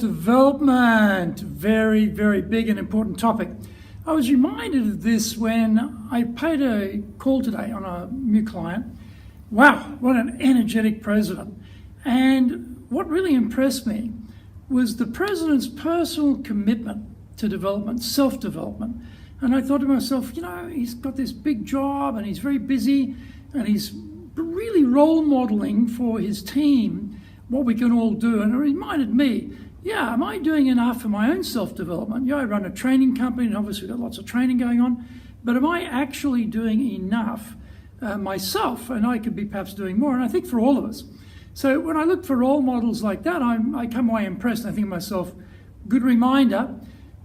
Self-development, very, very big and important topic. I was reminded of this when I paid a call today on a new client. Wow, what an energetic president. And what really impressed me was the president's personal commitment to development, self-development. And I thought to myself, he's got this big job and he's very busy and he's really role modeling for his team what we can all do. And it reminded me, am I doing enough for my own self-development? I run a training company and obviously we've got lots of training going on, but am I actually doing enough myself? And I could be perhaps doing more, and I think for all of us. So when I look for role models like that, I come away impressed and I think to myself, good reminder,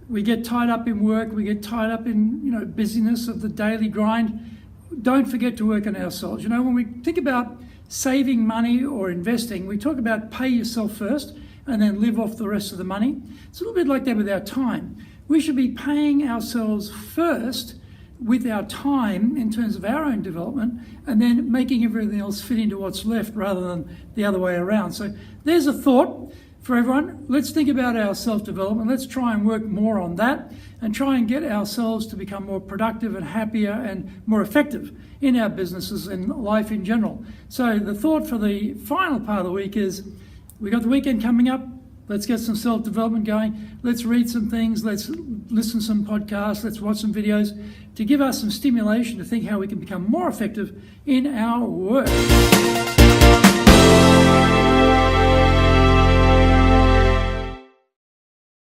we get tied up in work, we get tied up in busyness of the daily grind. Don't forget to work on ourselves. When we think about saving money or investing, we talk about pay yourself first and then live off the rest of the money. It's a little bit like that with our time. We should be paying ourselves first with our time in terms of our own development and then making everything else fit into what's left rather than the other way around. So there's a thought for everyone. Let's think about our self-development. Let's try and work more on that and try and get ourselves to become more productive and happier and more effective in our businesses and life in general. So the thought for the final part of the week is, we got the weekend coming up. Let's get some self-development going. Let's read some things. Let's listen to some podcasts. Let's watch some videos to give us some stimulation to think how we can become more effective in our work.